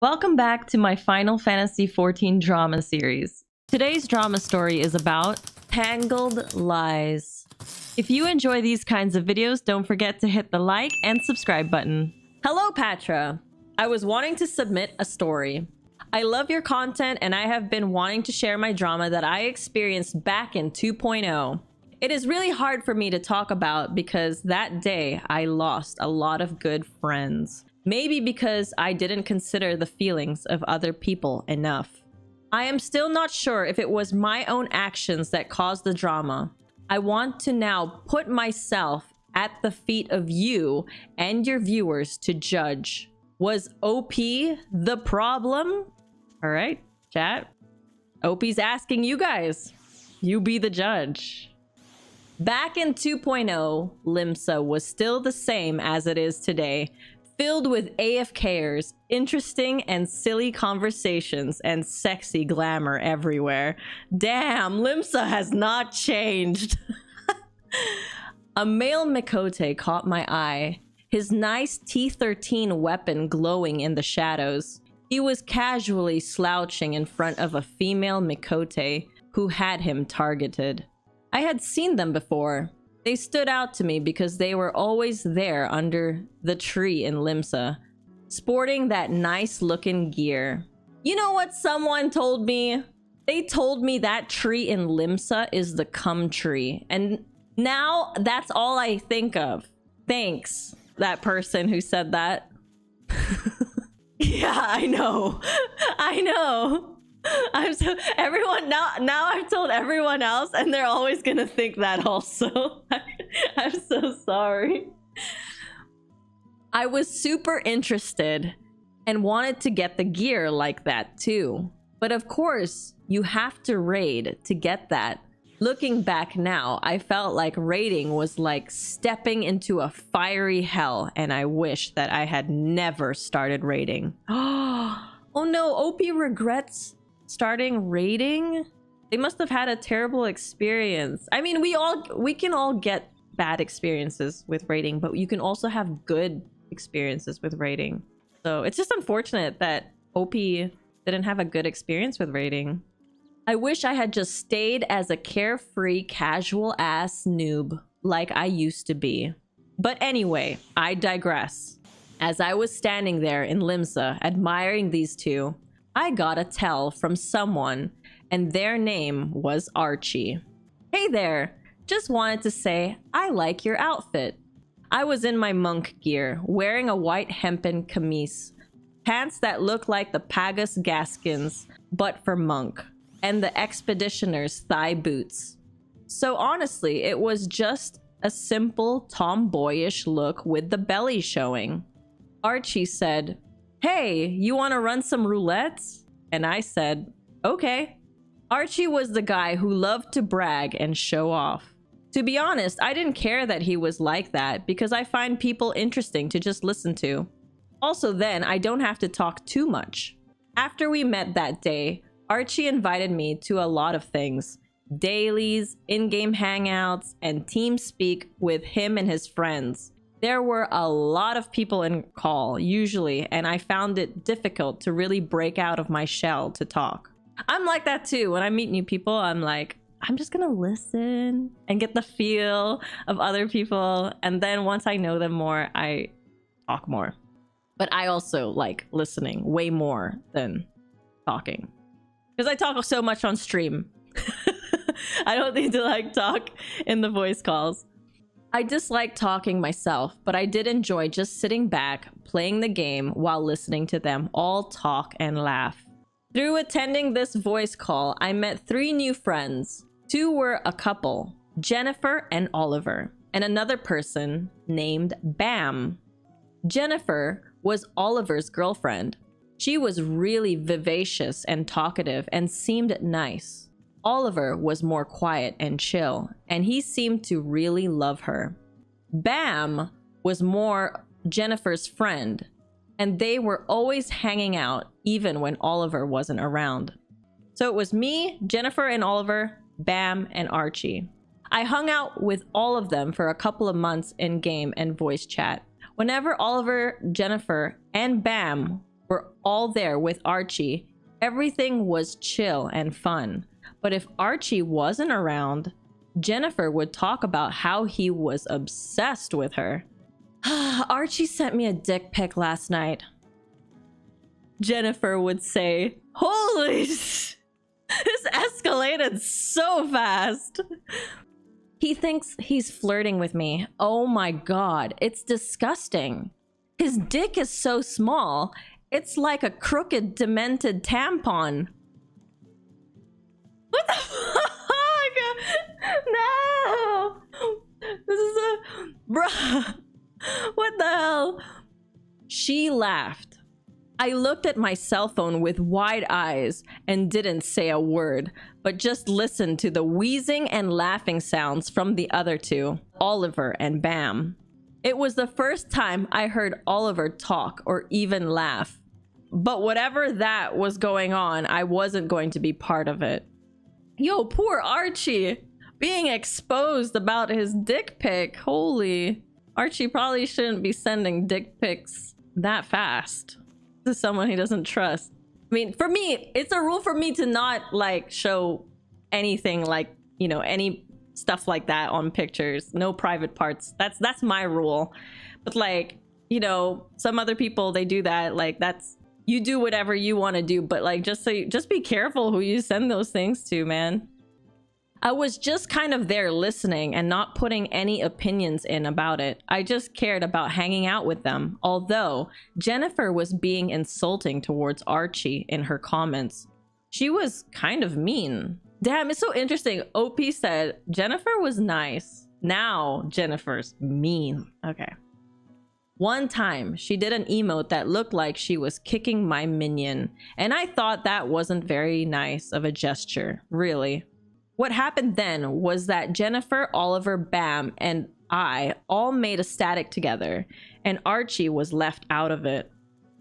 Welcome back to my Final Fantasy XIV drama series. Today's drama story is about Tangled Lies. If you enjoy these kinds of videos, don't forget to hit the like and subscribe button. Hello, Pathra. I was wanting to submit a story. I love your content and I have been wanting to share my drama that I experienced back in 2.0. It is really hard for me to talk about because that day I lost a lot of good friends. Maybe because I didn't consider the feelings of other people enough. I am still not sure if it was my own actions that caused the drama. I want to now put myself at the feet of you and your viewers to judge. Was OP the problem? All right, chat. OP's asking you guys. You be the judge. Back in 2.0, Limsa was still the same as it is today, filled with AFKers, interesting and silly conversations, and sexy glamour everywhere. Damn, Limsa has not changed. A male Mikote caught my eye, his nice T13 weapon glowing in the shadows. He was casually slouching in front of a female Mikote who had him targeted. I had seen them before. They stood out to me because they were always there under the tree in Limsa, sporting that nice looking gear. You know what someone told me? They told me that tree in Limsa is the cum tree. And now that's all I think of. Thanks, that person who said that. Yeah, I know. I know. Everyone now I've told everyone else and they're always gonna think that also. I'm so sorry. I was super interested and wanted to get the gear like that too. But of course, you have to raid to get that. Looking back now, I felt like raiding was like stepping into a fiery hell, and I wish that I had never started raiding. Oh no, OP regrets starting raiding. They must have had a terrible experience. I mean, we can all get bad experiences with raiding, but you can also have good experiences with raiding. So it's just unfortunate that OP didn't have a good experience with raiding. I wish I had just stayed as a carefree, casual ass noob like I used to be. But anyway, I digress. As I was standing there in Limsa admiring these two, I got a tell from someone, and their name was Archie. Hey there, just wanted to say I like your outfit. I was in my monk gear, wearing a white hempen camise, pants that look like the Pagus Gaskins, but for monk, and the expeditioner's thigh boots. So honestly, it was just a simple tomboyish look with the belly showing. Archie said, "Hey, you want to run some roulettes?" And I said, "Okay." Archie was the guy who loved to brag and show off. To be honest, I didn't care that he was like that because I find people interesting to just listen to. Also then, I don't have to talk too much. After we met that day, Archie invited me to a lot of things. Dailies, in-game hangouts, and TeamSpeak with him and his friends. There were a lot of people in call, usually, and I found it difficult to really break out of my shell to talk. I'm like that too. When I meet new people, I'm like, I'm just gonna listen and get the feel of other people. And then once I know them more, I talk more. But I also like listening way more than talking. Because I talk so much on stream. I don't need to like talk in the voice calls. I dislike talking myself, but I did enjoy just sitting back, playing the game while listening to them all talk and laugh. Through attending this voice call, I met 3 new friends. 2 were a couple, Jennifer and Oliver, and another person named Bam. Jennifer was Oliver's girlfriend. She was really vivacious and talkative and seemed nice. Oliver was more quiet and chill, and he seemed to really love her. Bam was more Jennifer's friend, and they were always hanging out even when Oliver wasn't around. So it was me, Jennifer and Oliver, Bam, and Archie. I hung out with all of them for a couple of months in game and voice chat. Whenever Oliver, Jennifer, and Bam were all there with Archie, everything was chill and fun. But if Archie wasn't around, Jennifer would talk about how he was obsessed with her. Archie sent me a dick pic last night. Jennifer would say, holy, this escalated so fast. He thinks he's flirting with me. Oh my God, it's disgusting. His dick is so small, it's like a crooked, demented tampon. What the fuck? No! This is a... Bruh! What the hell? She laughed. I looked at my cell phone with wide eyes and didn't say a word, but just listened to the wheezing and laughing sounds from the other two, Oliver and Bam. It was the first time I heard Oliver talk or even laugh. But whatever that was going on, I wasn't going to be part of it. Yo, poor Archie, being exposed about his dick pic. Holy. Archie probably shouldn't be sending dick pics that fast to someone he doesn't trust. I mean, for me, it's a rule for me to not like show anything like, you know, any stuff like that on pictures. No private parts. That's my rule. But like, you know, some other people, they do that. Like, that's, you do whatever you want to do, but like, just be careful who you send those things to, man. I was just kind of there listening and not putting any opinions in about it. I just cared about hanging out with them, although Jennifer was being insulting towards Archie in her comments. She was kind of mean. Damn, it's so interesting. OP said Jennifer was nice. Now Jennifer's mean. Okay. One time, she did an emote that looked like she was kicking my minion, and I thought that wasn't very nice of a gesture, really. What happened then was that Jennifer, Oliver, Bam, and I all made a static together, and Archie was left out of it.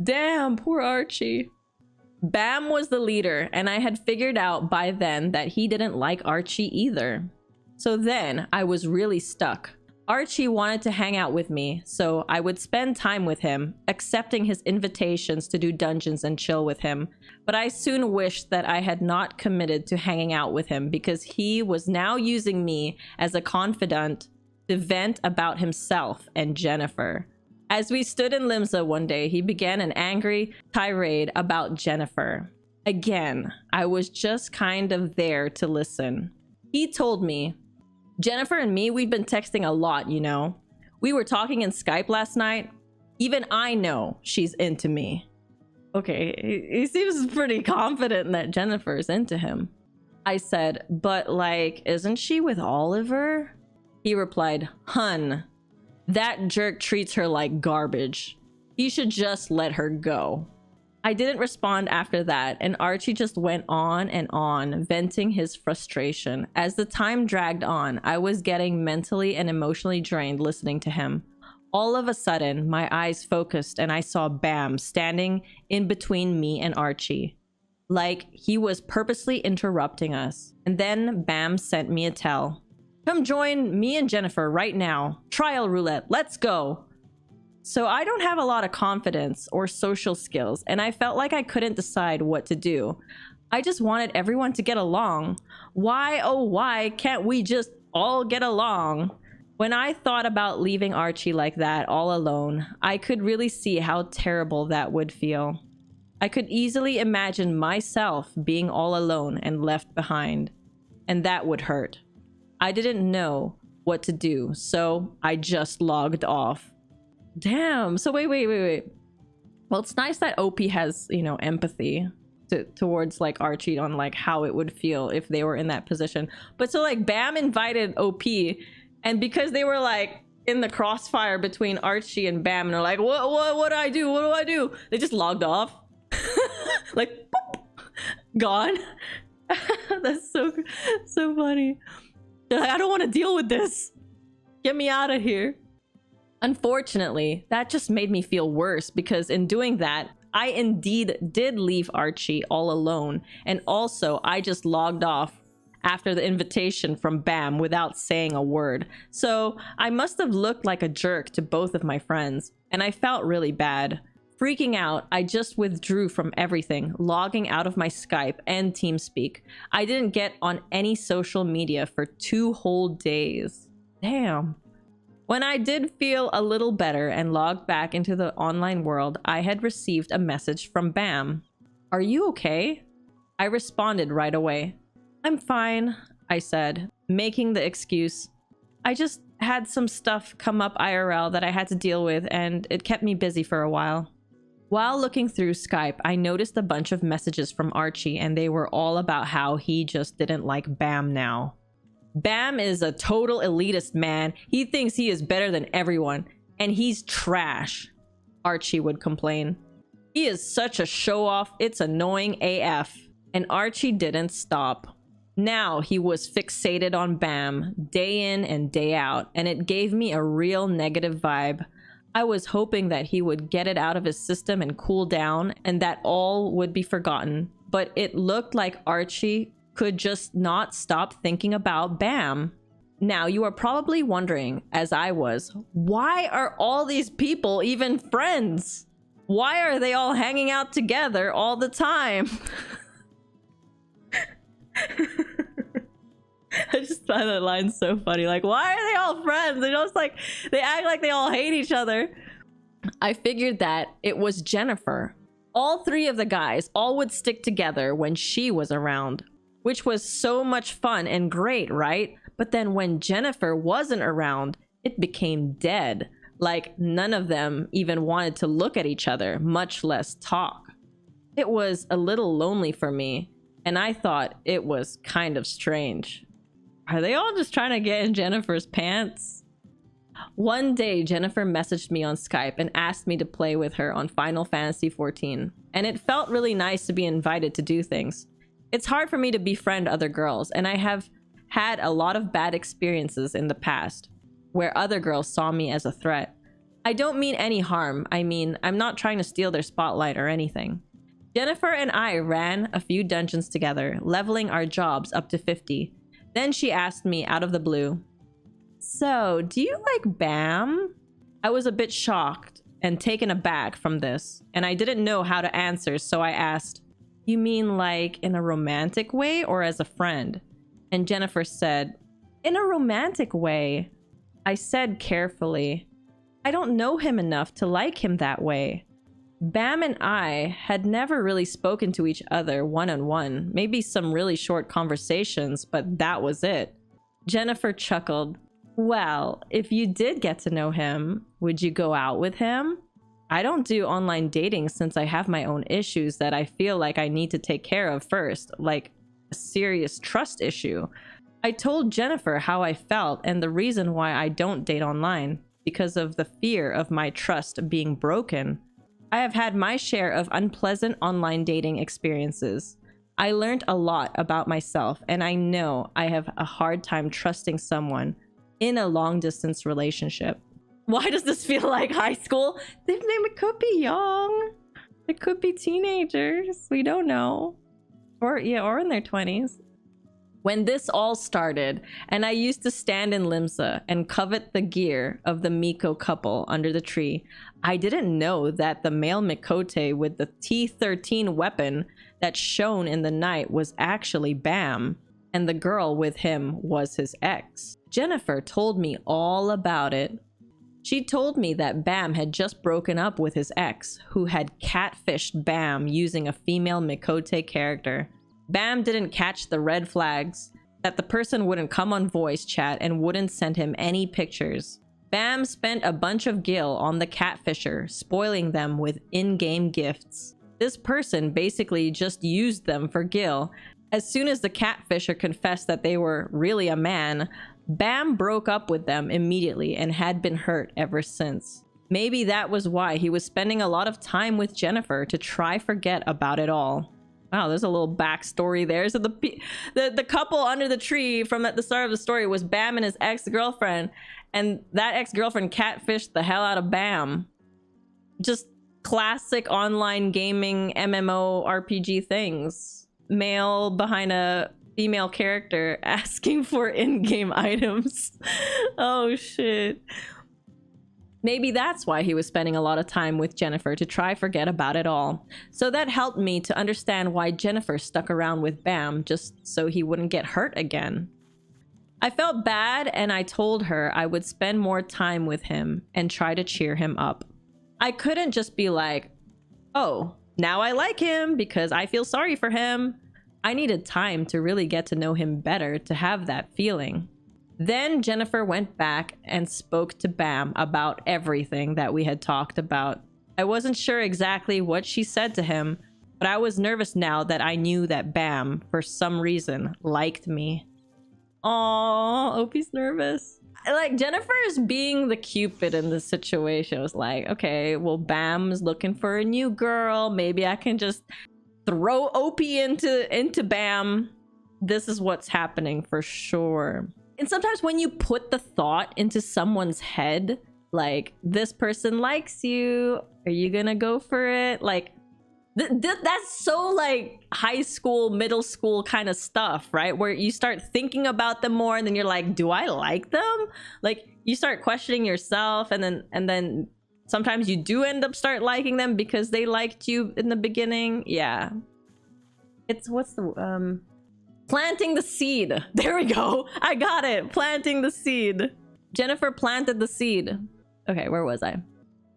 Damn, poor Archie. Bam was the leader, and I had figured out by then that he didn't like Archie either. So then, I was really stuck. Archie wanted to hang out with me, so I would spend time with him, accepting his invitations to do dungeons and chill with him. But I soon wished that I had not committed to hanging out with him because he was now using me as a confidant to vent about himself and Jennifer. As we stood in Limsa one day, he began an angry tirade about Jennifer. Again, I was just kind of there to listen. He told me, Jennifer and me, we've been texting a lot, you know. We were talking in Skype last night. Even I know she's into me. Okay, he seems pretty confident that Jennifer's into him. I said, but like, isn't she with Oliver? He replied, hun, that jerk treats her like garbage. He should just let her go. I didn't respond after that, and Archie just went on, venting his frustration. As the time dragged on, I was getting mentally and emotionally drained listening to him. All of a sudden, my eyes focused and I saw Bam standing in between me and Archie. Like he was purposely interrupting us. And then Bam sent me a tell. Come join me and Jennifer right now. Trial roulette, let's go. So I don't have a lot of confidence or social skills, and I felt like I couldn't decide what to do. I just wanted everyone to get along. Why, oh why can't we just all get along? When I thought about leaving Archie like that all alone, I could really see how terrible that would feel. I could easily imagine myself being all alone and left behind, and that would hurt. I didn't know what to do, so I just logged off. Damn. So wait. Well, it's nice that OP has, you know, empathy towards like Archie on like how it would feel if they were in that position. But so like Bam invited OP, and because they were like in the crossfire between Archie and Bam, and they're like, what do I do? What do I do? They just logged off. Like boop, gone. That's so funny. They're like, I don't want to deal with this. Get me out of here. Unfortunately, that just made me feel worse because in doing that, I indeed did leave Archie all alone. And also, I just logged off after the invitation from Bam without saying a word. So I must have looked like a jerk to both of my friends, and I felt really bad. Freaking out, I just withdrew from everything, logging out of my Skype and TeamSpeak. I didn't get on any social media for 2 whole days. Damn. When I did feel a little better and logged back into the online world, I had received a message from Bam. "Are you okay?" I responded right away. "I'm fine," I said, making the excuse. "I just had some stuff come up IRL that I had to deal with, and it kept me busy for a while." While looking through Skype, I noticed a bunch of messages from Archie, and they were all about how he just didn't like Bam now. "Bam is a total elitist, man. He thinks he is better than everyone, and he's trash," Archie would complain. "He is such a show-off, it's annoying AF." And Archie didn't stop. Now he was fixated on Bam, day in and day out, and it gave me a real negative vibe. I was hoping that he would get it out of his system and cool down, and that all would be forgotten. But it looked like Archie could just not stop thinking about Bam. Now you are probably wondering, as I was, why are all these people even friends? Why are they all hanging out together all the time? I just find that line so funny. Like, why are they all friends? They're just like, they act like they all hate each other. I figured that it was Jennifer. All 3 of the guys all would stick together when she was around, which was so much fun and great, right? But then when Jennifer wasn't around, it became dead. Like, none of them even wanted to look at each other, much less talk. It was a little lonely for me, and I thought it was kind of strange. Are they all just trying to get in Jennifer's pants? One day, Jennifer messaged me on Skype and asked me to play with her on Final Fantasy XIV, and it felt really nice to be invited to do things. It's hard for me to befriend other girls, and I have had a lot of bad experiences in the past, where other girls saw me as a threat. I don't mean any harm. I mean, I'm not trying to steal their spotlight or anything. Jennifer and I ran a few dungeons together, leveling our jobs up to 50. Then she asked me out of the blue, "So, do you like Bam?" I was a bit shocked and taken aback from this, and I didn't know how to answer, so I asked, "You mean like in a romantic way or as a friend?" And Jennifer said, "In a romantic way." I said carefully, "I don't know him enough to like him that way." Bam and I had never really spoken to each other one-on-one, maybe some really short conversations, but that was it. Jennifer chuckled. "Well, if you did get to know him, would you go out with him? I don't do online dating since I have my own issues that I feel like I need to take care of first, like a serious trust issue." I told Jennifer how I felt and the reason why I don't date online, because of the fear of my trust being broken. I have had my share of unpleasant online dating experiences. I learned a lot about myself, and I know I have a hard time trusting someone in a long-distance relationship. Why does this feel like high school? They could be young. They could be teenagers. We don't know. Or in their 20s. When this all started, and I used to stand in Limsa and covet the gear of the Miko couple under the tree, I didn't know that the male Mikote with the T-13 weapon that shone in the night was actually Bam, and the girl with him was his ex. Jennifer told me all about it. She told me that Bam had just broken up with his ex, who had catfished Bam using a female Mikote character. Bam didn't catch the red flags, that the person wouldn't come on voice chat and wouldn't send him any pictures. Bam spent a bunch of gil on the catfisher, spoiling them with in-game gifts. This person basically just used them for gil. As soon as the catfisher confessed that they were really a man, Bam broke up with them immediately and had been hurt ever since. Maybe that was why he was spending a lot of time with Jennifer to try forget about it all. Wow, there's a little backstory there. So the couple under the tree from at the start of the story was Bam and his ex-girlfriend, and that ex-girlfriend catfished the hell out of Bam. Just classic online gaming MMO RPG things. Male behind a female character asking for in-game items. Oh shit. Maybe that's why he was spending a lot of time with Jennifer, to try forget about it all. So that helped me to understand why Jennifer stuck around with Bam, just so he wouldn't get hurt again. I felt bad, and I told her I would spend more time with him and try to cheer him up. I couldn't just be like, oh, now I like him because I feel sorry for him. I needed time to really get to know him better to have that feeling. Then Jennifer went back and spoke to Bam about everything that we had talked about. I wasn't sure exactly what she said to him, but I was nervous now that I knew that Bam, for some reason, liked me. Aww, Opie's nervous. Like, Jennifer's being the Cupid in this situation. I was like, okay, well, Bam's looking for a new girl. Maybe I can just throw Opie into Bam. This is what's happening for sure. And sometimes when you put the thought into someone's head, like, this person likes you, are you gonna go for it? Like, that's so like high school, middle school kind of stuff, right? Where you start thinking about them more, and then you're like, do I like them? Like, you start questioning yourself, and then sometimes you do end up start liking them because they liked you in the beginning. Yeah, it's what's the planting the seed. There we go. I got it. Planting the seed. Jennifer planted the seed. Okay, where was I?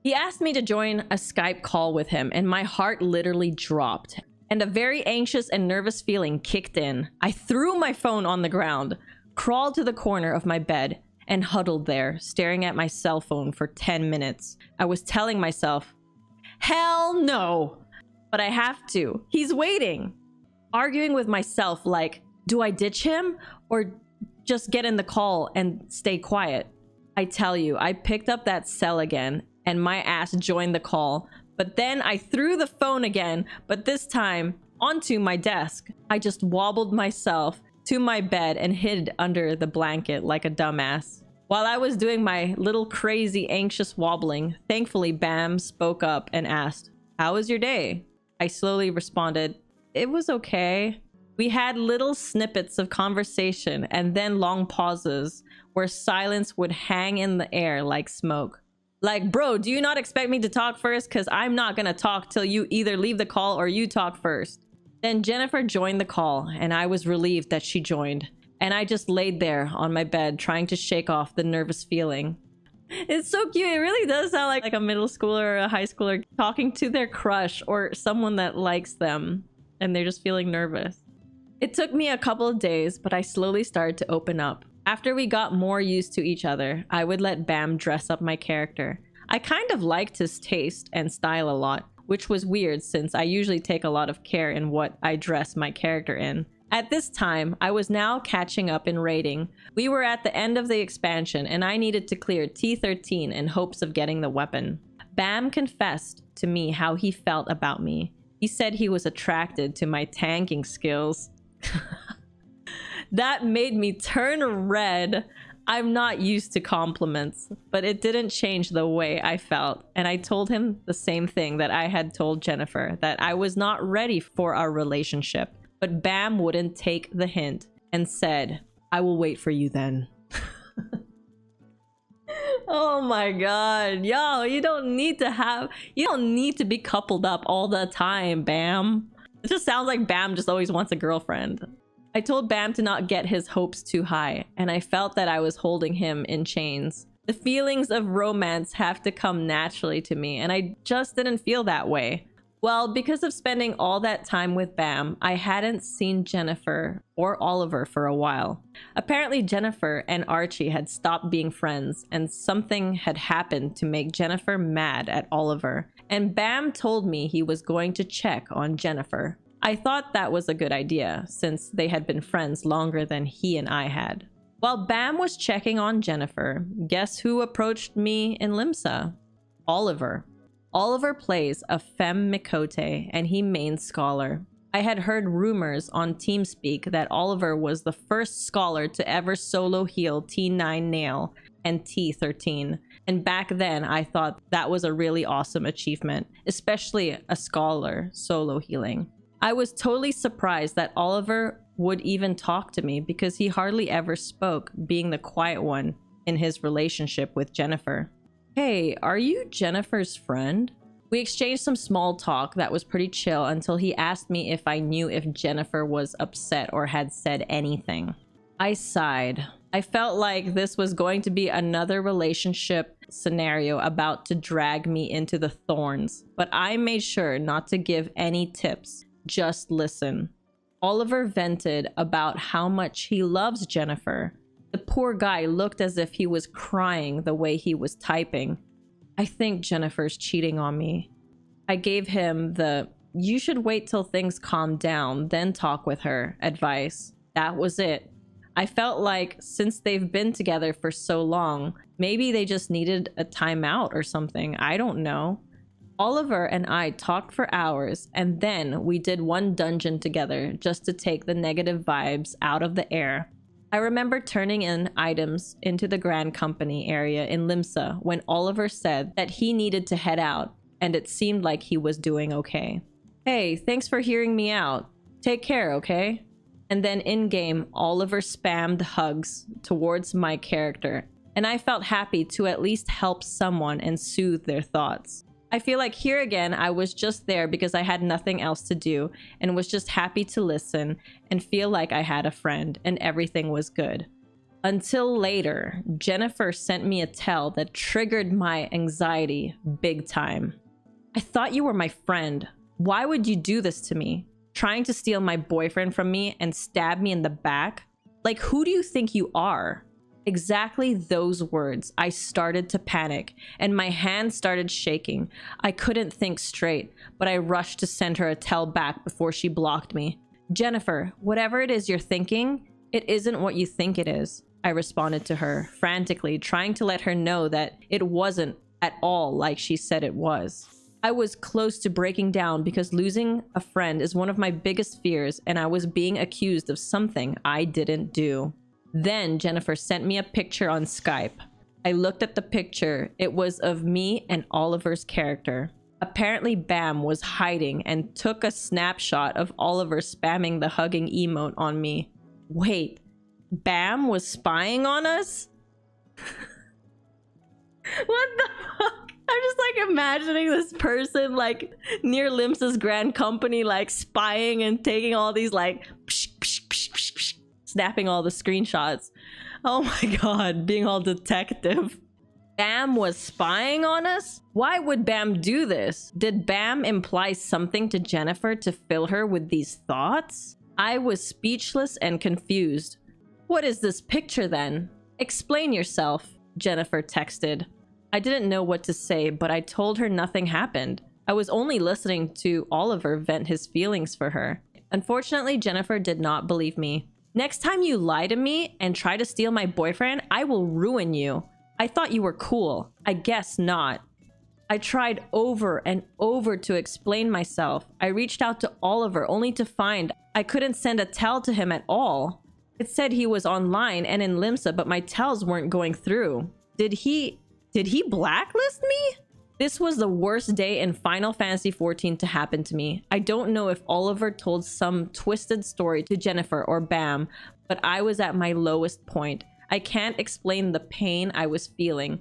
He asked me to join a Skype call with him, and my heart literally dropped, and a very anxious and nervous feeling kicked in. I threw my phone on the ground, crawled to the corner of my bed, and huddled there, staring at my cell phone for 10 minutes. I was telling myself, hell no, but I have to. He's waiting. Arguing with myself like, do I ditch him or just get in the call and stay quiet? I tell you, I picked up that cell again, and my ass joined the call. But then I threw the phone again, but this time onto my desk. I just wobbled myself to my bed and hid under the blanket like a dumbass. While I was doing my little crazy anxious wobbling, thankfully Bam spoke up and asked, how was your day? I slowly responded, it was okay. We had little snippets of conversation and then long pauses where silence would hang in the air like smoke. Like, bro, do you not expect me to talk first? Because I'm not gonna talk till you either leave the call or you talk first. Then Jennifer joined the call, and I was relieved that she joined. And I just laid there on my bed trying to shake off the nervous feeling. It's so cute. It really does sound like a middle schooler or a high schooler talking to their crush or someone that likes them, and they're just feeling nervous. It took me a couple of days, but I slowly started to open up. After we got more used to each other, I would let Bam dress up my character. I kind of liked his taste and style a lot, which was weird since I usually take a lot of care in what I dress my character in. At this time, I was now catching up in rating. We were at the end of the expansion, and I needed to clear T13 in hopes of getting the weapon. Bam confessed to me how he felt about me. He said he was attracted to my tanking skills. That made me turn red. I'm not used to compliments, but it didn't change the way I felt. And I told him the same thing that I had told Jennifer, that I was not ready for our relationship. But Bam wouldn't take the hint and said, I will wait for you then. Oh my god. Yo, you don't need to be coupled up all the time, Bam. It just sounds like Bam just always wants a girlfriend. I told Bam to not get his hopes too high, and I felt that I was holding him in chains. The feelings of romance have to come naturally to me, and I just didn't feel that way. Well, because of spending all that time with Bam, I hadn't seen Jennifer or Oliver for a while. Apparently Jennifer and Archie had stopped being friends, and something had happened to make Jennifer mad at Oliver. And Bam told me he was going to check on Jennifer. I thought that was a good idea, since they had been friends longer than he and I had. While Bam was checking on Jennifer, guess who approached me in Limsa? Oliver. Oliver plays a femme Mikote, and he main scholar. I had heard rumors on TeamSpeak that Oliver was the first scholar to ever solo heal T9 Nail and T13. And back then, I thought that was a really awesome achievement, especially a scholar solo healing. I was totally surprised that Oliver would even talk to me because he hardly ever spoke, being the quiet one in his relationship with Jennifer. Hey, are you Jennifer's friend? We exchanged some small talk that was pretty chill until he asked me if I knew if Jennifer was upset or had said anything. I sighed. I felt like this was going to be another relationship scenario about to drag me into the thorns, but I made sure not to give any tips, just listen. Oliver vented about how much he loves Jennifer. The poor guy looked as if he was crying the way he was typing. I think Jennifer's cheating on me. I gave him the "you should wait till things calm down, then talk with her" advice. That was it. I felt like since they've been together for so long, maybe they just needed a timeout or something. I don't know. Oliver and I talked for hours, and then we did one dungeon together just to take the negative vibes out of the air. I remember turning in items into the Grand Company area in Limsa when Oliver said that he needed to head out, and it seemed like he was doing okay. Hey, thanks for hearing me out. Take care, okay? And then in-game, Oliver spammed hugs towards my character, and I felt happy to at least help someone and soothe their thoughts. I feel like here again, I was just there because I had nothing else to do and was just happy to listen and feel like I had a friend and everything was good. Until later, Jennifer sent me a tell that triggered my anxiety big time. I thought you were my friend. Why would you do this to me? Trying to steal my boyfriend from me and stab me in the back? Like, who do you think you are? Exactly those words. I started to panic and my hand started shaking. I couldn't think straight, but I rushed to send her a tell back before she blocked me. Jennifer, whatever it is you're thinking, it isn't what you think it is. I responded to her, frantically trying to let her know that it wasn't at all like she said it was. I was close to breaking down because losing a friend is one of my biggest fears, and I was being accused of something I didn't do. Then Jennifer sent me a picture on Skype. I looked at the picture. It was of me and Oliver's character. Apparently Bam was hiding and took a snapshot of Oliver spamming the hugging emote on me. Wait, Bam was spying on us? What the fuck? I'm just like imagining this person like near Limsa's Grand Company like spying and taking all these like psh, psh, psh, psh, psh, snapping all the screenshots. Oh my god, being all detective. Bam was spying on us? Why would Bam do this? Did Bam imply something to Jennifer to fill her with these thoughts? I was speechless and confused. What is this picture then? Explain yourself, Jennifer texted. I didn't know what to say, but I told her nothing happened. I was only listening to Oliver vent his feelings for her. Unfortunately, Jennifer did not believe me. Next time you lie to me and try to steal my boyfriend, I will ruin you. I thought you were cool. I guess not. I tried over and over to explain myself. I reached out to Oliver only to find I couldn't send a tell to him at all. It said he was online and in Limsa, but my tells weren't going through. Did he blacklist me? This was the worst day in Final Fantasy XIV to happen to me. I don't know if Oliver told some twisted story to Jennifer or Bam, but I was at my lowest point. I can't explain the pain I was feeling.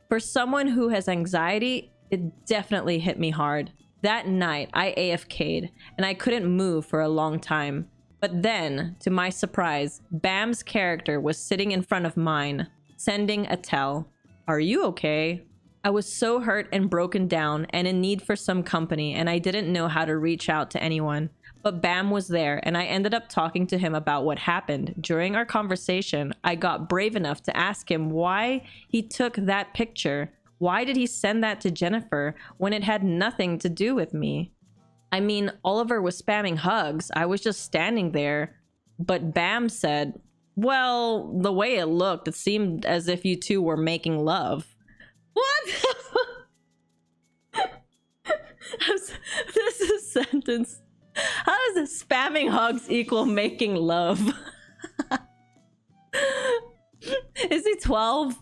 For someone who has anxiety, it definitely hit me hard. That night, I AFK'd, and I couldn't move for a long time. But then, to my surprise, Bam's character was sitting in front of mine, sending a tell. Are you okay? I was so hurt and broken down and in need for some company, and I didn't know how to reach out to anyone. But Bam was there, and I ended up talking to him about what happened. During our conversation, I got brave enough to ask him why he took that picture. Why did he send that to Jennifer when it had nothing to do with me? I mean, Oliver was spamming hugs. I was just standing there. But Bam said, well, the way it looked, it seemed as if you two were making love. What? This is a sentence. How does spamming hugs equal making love? Is he 12?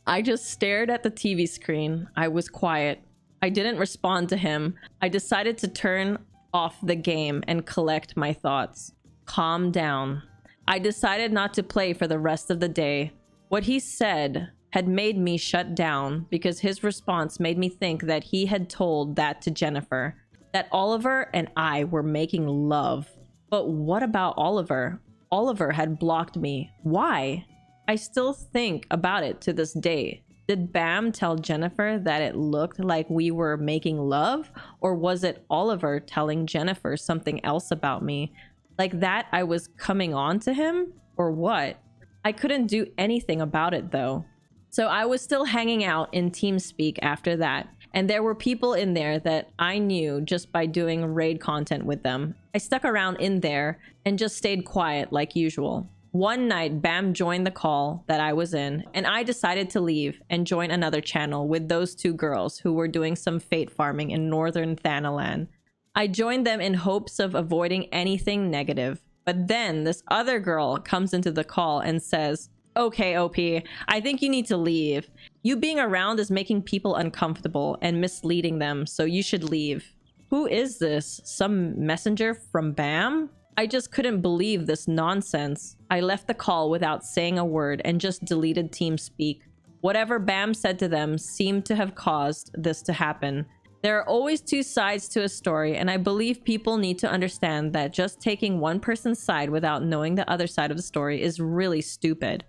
I just stared at the TV screen. I was quiet. I didn't respond to him. I decided to turn off the game and collect my thoughts. Calm down. I decided not to play for the rest of the day. What he said had made me shut down because his response made me think that he had told that to Jennifer, that Oliver and I were making love. But what about Oliver? Oliver had blocked me. Why? I still think about it to this day. Did Bam tell Jennifer that it looked like we were making love? Or was it Oliver telling Jennifer something else about me? Like that I was coming on to him? Or what? I couldn't do anything about it though. So I was still hanging out in TeamSpeak after that. And there were people in there that I knew just by doing raid content with them. I stuck around in there and just stayed quiet like usual. One night, Bam joined the call that I was in, and I decided to leave and join another channel with those two girls who were doing some fate farming in northern Thanalan. I joined them in hopes of avoiding anything negative. But then this other girl comes into the call and says, "Okay, OP, I think you need to leave. You being around is making people uncomfortable and misleading them, so you should leave." Who is this? Some messenger from Bam? I just couldn't believe this nonsense. I left the call without saying a word and just deleted TeamSpeak. Whatever Bam said to them seemed to have caused this to happen. There are always two sides to a story, and I believe people need to understand that just taking one person's side without knowing the other side of the story is really stupid.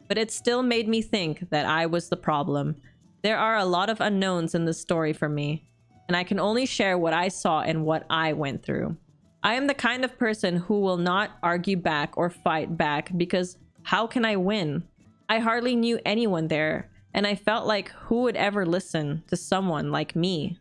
But it still made me think that I was the problem. There are a lot of unknowns in this story for me, and I can only share what I saw and what I went through. I am the kind of person who will not argue back or fight back because how can I win? I hardly knew anyone there, and I felt like who would ever listen to someone like me?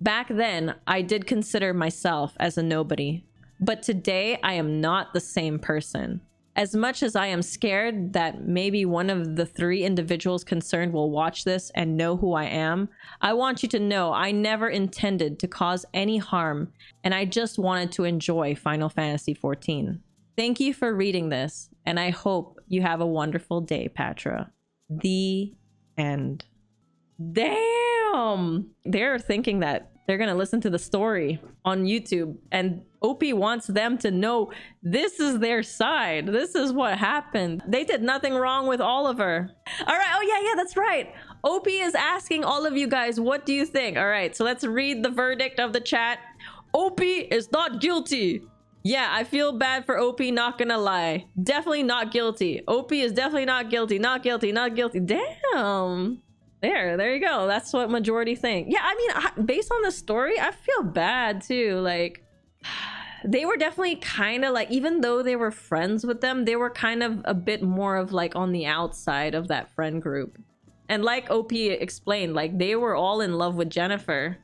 Back then, I did consider myself as a nobody, but today I am not the same person. As much as I am scared that maybe one of the three individuals concerned will watch this and know who I am, I want you to know I never intended to cause any harm, and I just wanted to enjoy Final Fantasy XIV. Thank you for reading this, and I hope you have a wonderful day, Pathra. The end. Damn! They're thinking that they're gonna listen to the story on YouTube, and OP wants them to know this is their side. This is what happened. They did nothing wrong with Oliver. All right. Oh yeah, that's right. OP is asking all of you guys, what do you think? All right, so let's read the verdict of the chat. OP is not guilty. Yeah, I feel bad for OP, not gonna lie. Definitely not guilty. OP is definitely not guilty. Not guilty, not guilty. Damn. There you go. That's what majority think. Yeah, I mean, based on the story, I feel bad too. Like, they were definitely kind of like, even though they were friends with them, they were kind of a bit more of like on the outside of that friend group. And like OP explained, like they were all in love with Jennifer.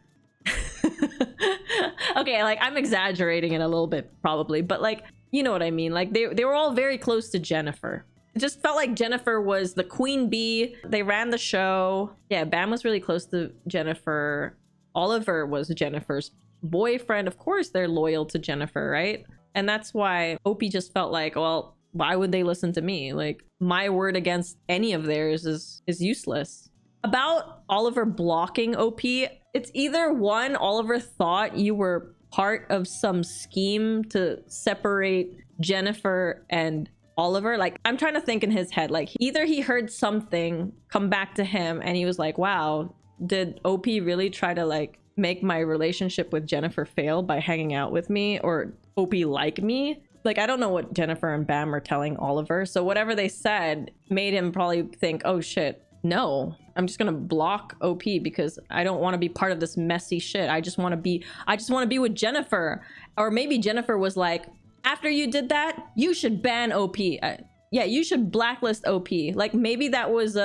Okay, like I'm exaggerating it a little bit probably, but like, you know what I mean? Like they were all very close to Jennifer. It just felt like Jennifer was the queen bee. They ran the show. Yeah, Bam was really close to Jennifer. Oliver was Jennifer's boyfriend. Of course, they're loyal to Jennifer, right? And that's why OP just felt like, well, why would they listen to me? Like, my word against any of theirs is useless. About Oliver blocking OP, it's either one, Oliver thought you were part of some scheme to separate Jennifer and Oliver. Like, I'm trying to think in his head, like either he heard something come back to him and he was like, wow, did OP really try to like make my relationship with Jennifer fail by hanging out with me, or OP like me? Like, I don't know what Jennifer and Bam are telling Oliver, so whatever they said made him probably think, oh shit, no, I'm just gonna block OP because I don't want to be part of this messy shit. I just want to be with Jennifer. Or maybe Jennifer was like, after you did that, you should ban OP. Yeah, you should blacklist OP. Like, maybe that was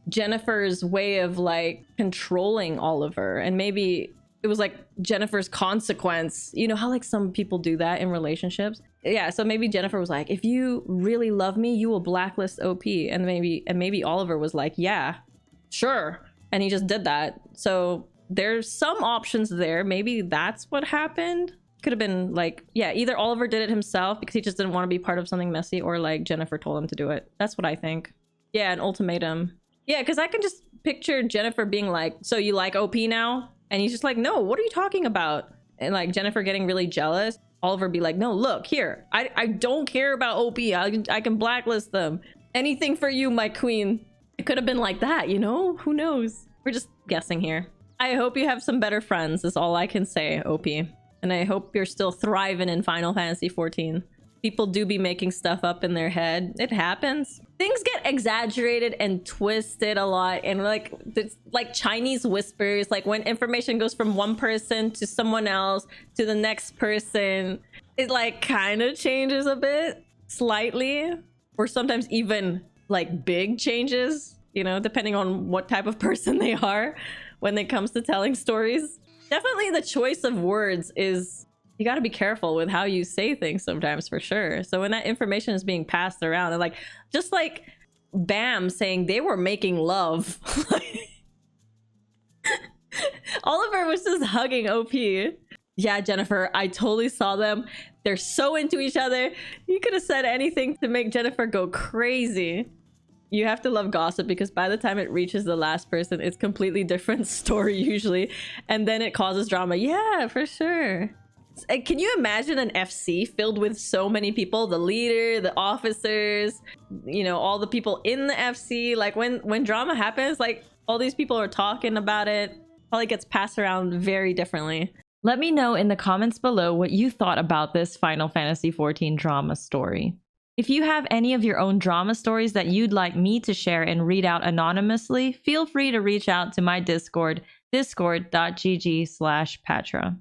Jennifer's way of like controlling Oliver, and maybe it was like Jennifer's consequence. You know how like some people do that in relationships? Yeah, so maybe Jennifer was like, if you really love me, you will blacklist OP. And maybe Oliver was like, yeah, sure. And he just did that. So there's some options there. Maybe that's what happened. Could have been like, yeah, either Oliver did it himself because he just didn't want to be part of something messy, or like Jennifer told him to do it. That's what I think. Yeah, an ultimatum. Yeah, because I can just picture Jennifer being like, so you like OP now? And he's just like, no, what are you talking about? And like Jennifer getting really jealous. Oliver be like, no, look here, I don't care about OP. I can blacklist them. Anything for you, my queen. could have been like that, you know? Who knows? We're just guessing here. I hope you have some better friends, is all I can say, OP. And I hope you're still thriving in Final Fantasy XIV. People do be making stuff up in their head. It happens. Things get exaggerated and twisted a lot. And like, it's like Chinese whispers, like when information goes from one person to someone else to the next person, it like kind of changes a bit, slightly, or sometimes even like big changes, you know, depending on what type of person they are when it comes to telling stories. Definitely the choice of words is, you got to be careful with how you say things sometimes, for sure. So when that information is being passed around, and like, just like Bam saying they were making love. Oliver was just hugging OP. Yeah, Jennifer, I totally saw them. They're so into each other. You could have said anything to make Jennifer go crazy. You have to love gossip, because by the time it reaches the last person, it's completely different story usually. And then it causes drama. Yeah, for sure. Can you imagine an FC filled with so many people? The leader, the officers, you know, all the people in the FC. Like when drama happens, like all these people are talking about it. Probably gets passed around very differently. Let me know in the comments below what you thought about this Final Fantasy XIV drama story. If you have any of your own drama stories that you'd like me to share and read out anonymously, feel free to reach out to my Discord, discord.gg/Pathra.